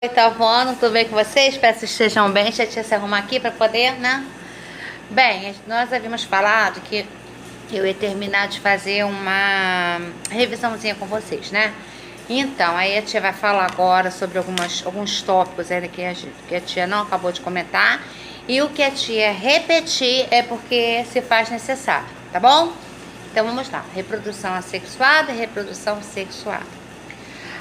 Oitavo ano, tudo bem com vocês? Espero que estejam bem. Deixa eu se arrumar aqui para poder, né? Bem, nós havíamos falado que eu ia terminar de fazer uma revisãozinha com vocês, né? Então, aí a tia vai falar agora sobre alguns tópicos ainda que a tia não acabou de comentar. E o que a tia repetir é porque se faz necessário, tá bom? Então vamos lá. Reprodução assexuada e reprodução sexuada.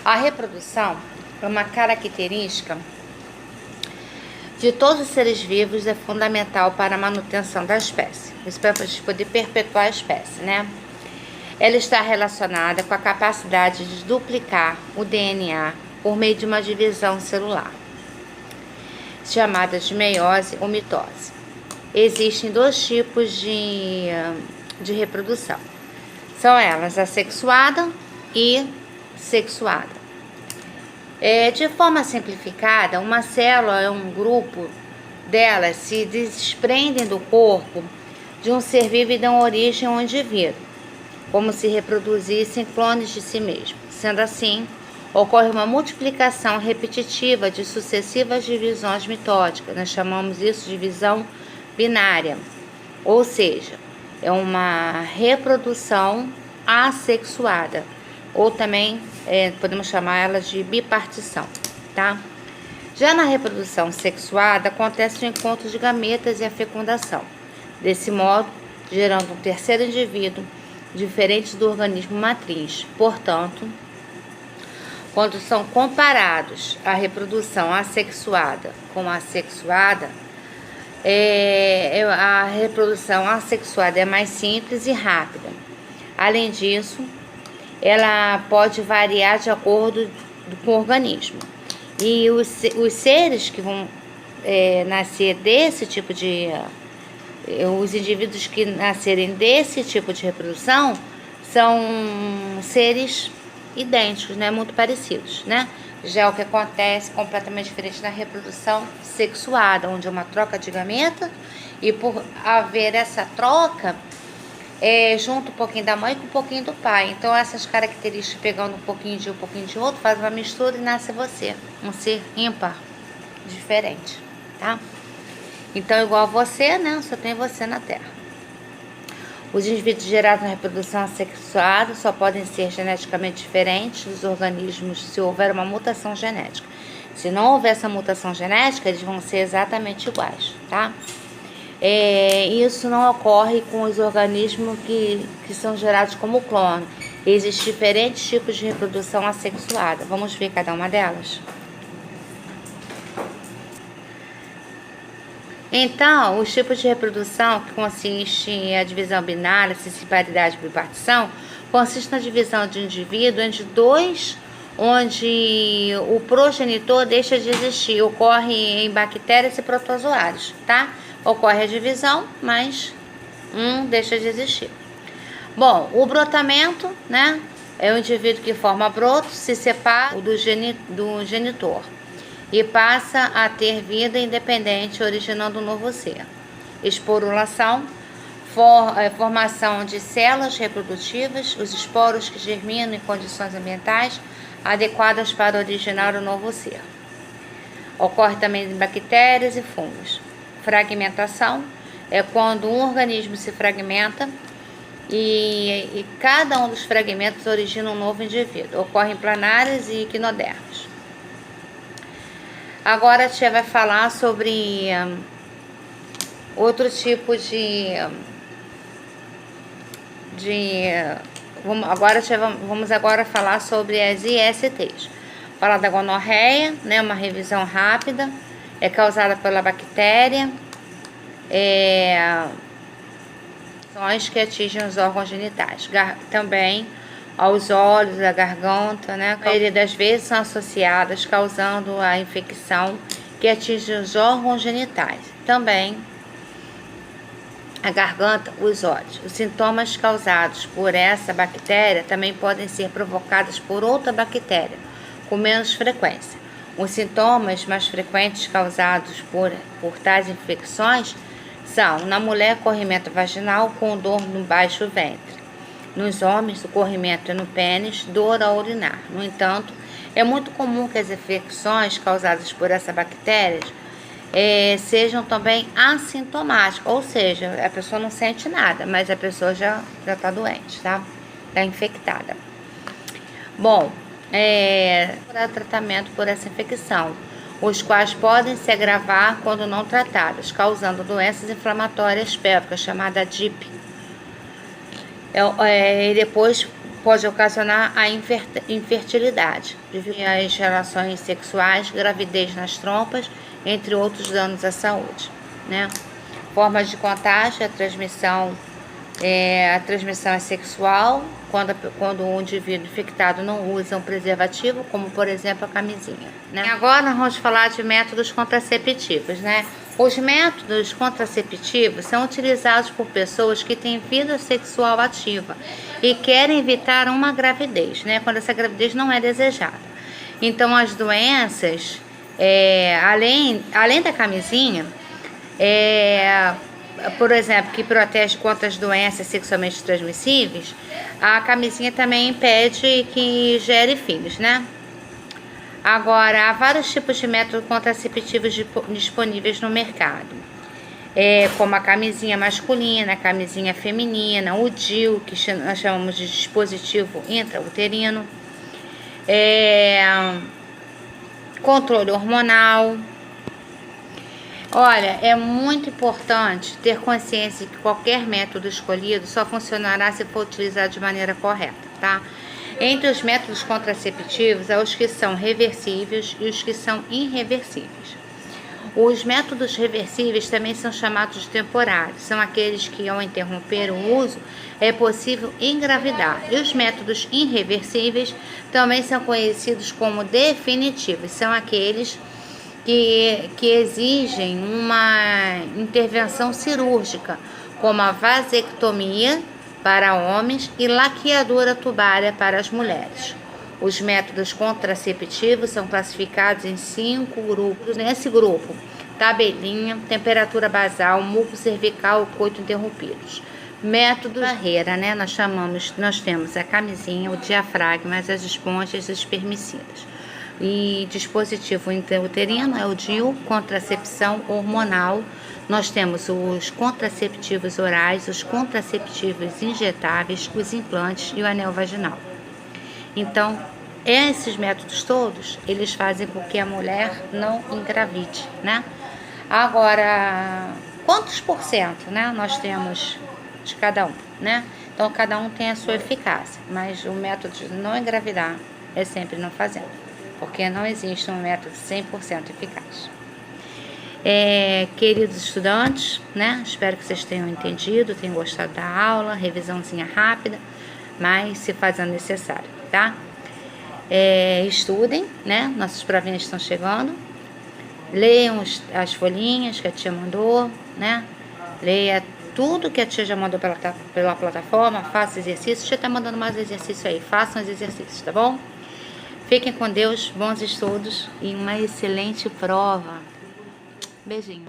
A reprodução é uma característica de todos os seres vivos, é fundamental para a manutenção da espécie. Isso para a gente poder perpetuar a espécie, né? Ela está relacionada com a capacidade de duplicar o DNA por meio de uma divisão celular, chamada de meiose ou mitose. Existem dois tipos de reprodução. São elas assexuada e sexuada. De forma simplificada, uma célula é um grupo delas se desprendem do corpo de um ser vivo e dão origem a um indivíduo, como se reproduzissem clones de si mesmo. Sendo assim, ocorre uma multiplicação repetitiva de sucessivas divisões mitóticas. Nós chamamos isso de divisão binária, ou seja, é uma reprodução assexuada, ou também podemos chamar ela de bipartição, tá? Já na reprodução sexuada, acontece o encontro de gametas e a fecundação. Desse modo, gerando um terceiro indivíduo, diferente do organismo matriz. Portanto, quando são comparados a reprodução assexuada com a sexuada, a reprodução assexuada é mais simples e rápida. Além disso, ela pode variar de acordo com o organismo. E os seres que vão nascer desse tipo de... os indivíduos que nascerem desse tipo de reprodução são seres idênticos, né? Muito parecidos, né? Já o que acontece completamente diferente na reprodução sexuada, onde é uma troca de gameta, e por haver essa troca, junto um pouquinho da mãe com um pouquinho do pai. Então essas características, pegando um pouquinho de um pouquinho de outro, faz uma mistura e nasce você, um ser ímpar, diferente, tá? Então igual a você, né? Só tem você na Terra. Os indivíduos gerados na reprodução assexuada só podem ser geneticamente diferentes dos organismos se houver uma mutação genética. Se não houver essa mutação genética, eles vão ser exatamente iguais, tá? Isso não ocorre com os organismos que são gerados como clone. Existem diferentes tipos de reprodução assexuada. Vamos ver cada uma delas? Então, os tipos de reprodução, que consiste em a divisão binária, sexualidade e bipartição, consiste na divisão de um indivíduo entre dois, onde o progenitor deixa de existir. Ocorre em bactérias e protozoários, tá? Ocorre a divisão, mas um deixa de existir. Bom, o brotamento, né? É o indivíduo que forma broto, se separa do genitor e passa a ter vida independente, originando um novo ser. Esporulação, formação de células reprodutivas, os esporos que germinam em condições ambientais adequadas para originar um novo ser. Ocorre também em bactérias e fungos. Fragmentação é quando um organismo se fragmenta e cada um dos fragmentos origina um novo indivíduo. Ocorre em planários e equinodermos. Agora a tia vai falar sobre outro tipo vamos agora falar sobre as ISTs. Falar da gonorreia, né, uma revisão rápida, é causada pela bactéria, que atingem os órgãos genitais. Também aos olhos, a garganta, né? A maioria das vezes são associadas, causando a infecção que atinge os órgãos genitais. Também a garganta, os olhos. Os sintomas causados por essa bactéria também podem ser provocados por outra bactéria, com menos frequência. Os sintomas mais frequentes causados por tais infecções são, na mulher, corrimento vaginal com dor no baixo ventre. Nos homens, o corrimento é no pênis, dor ao urinar. No entanto, É muito comum que as infecções causadas por essa bactéria sejam também assintomáticas, ou seja, a pessoa não sente nada, mas a pessoa já está doente, tá? Está infectada. Bom, para tratamento por essa infecção, os quais podem se agravar quando não tratados, causando doenças inflamatórias pélvicas, chamada DIP. E depois pode ocasionar a infertilidade, as relações sexuais, gravidez nas trompas, entre outros danos à saúde, né? Formas de contágio, a transmissão é sexual, quando o indivíduo infectado não usa um preservativo, como por exemplo a camisinha, né? E agora nós vamos falar de métodos contraceptivos, né? Os métodos contraceptivos são utilizados por pessoas que têm vida sexual ativa e querem evitar uma gravidez, né? Quando essa gravidez não é desejada. Então as doenças, além da camisinha, por exemplo, que protege contra as doenças sexualmente transmissíveis, a camisinha também impede que gere filhos, né? Agora, há vários tipos de métodos contraceptivos disponíveis no mercado, como a camisinha masculina, a camisinha feminina, o DIU, que nós chamamos de dispositivo intrauterino, controle hormonal. Olha, é muito importante ter consciência de que qualquer método escolhido só funcionará se for utilizado de maneira correta, tá? Entre os métodos contraceptivos, há os que são reversíveis e os que são irreversíveis. Os métodos reversíveis também são chamados de temporários, são aqueles que, ao interromper o uso, é possível engravidar. E os métodos irreversíveis também são conhecidos como definitivos, são aqueles que exigem uma intervenção cirúrgica, como a vasectomia para homens e laqueadura tubária para as mulheres. Os métodos contraceptivos são classificados em 5 grupos. Nesse grupo, tabelinha, temperatura basal, muco cervical e coito interrompidos. Método barreira, né? Nós temos a camisinha, o diafragma, as esponjas, os espermicidas. E dispositivo intrauterino é o DIU, contracepção hormonal. Nós temos os contraceptivos orais, os contraceptivos injetáveis, os implantes e o anel vaginal. Então, esses métodos todos, eles fazem com que a mulher não engravide, né? Agora, quantos por cento, né, nós temos de cada um, né? Então, cada um tem a sua eficácia, mas o método de não engravidar é sempre não fazendo, porque não existe um método 100% eficaz. Queridos estudantes, né? Espero que vocês tenham entendido, tenham gostado da aula, revisãozinha rápida, mas se fazendo necessário, tá? Estudem, né? Nossas provinhas estão chegando. Leiam as folhinhas que a tia mandou, né? Leia tudo que a tia já mandou pela plataforma, faça exercícios. A tia tá mandando mais exercícios aí, façam os exercícios, tá bom? Fiquem com Deus, bons estudos e uma excelente prova. Beijinho.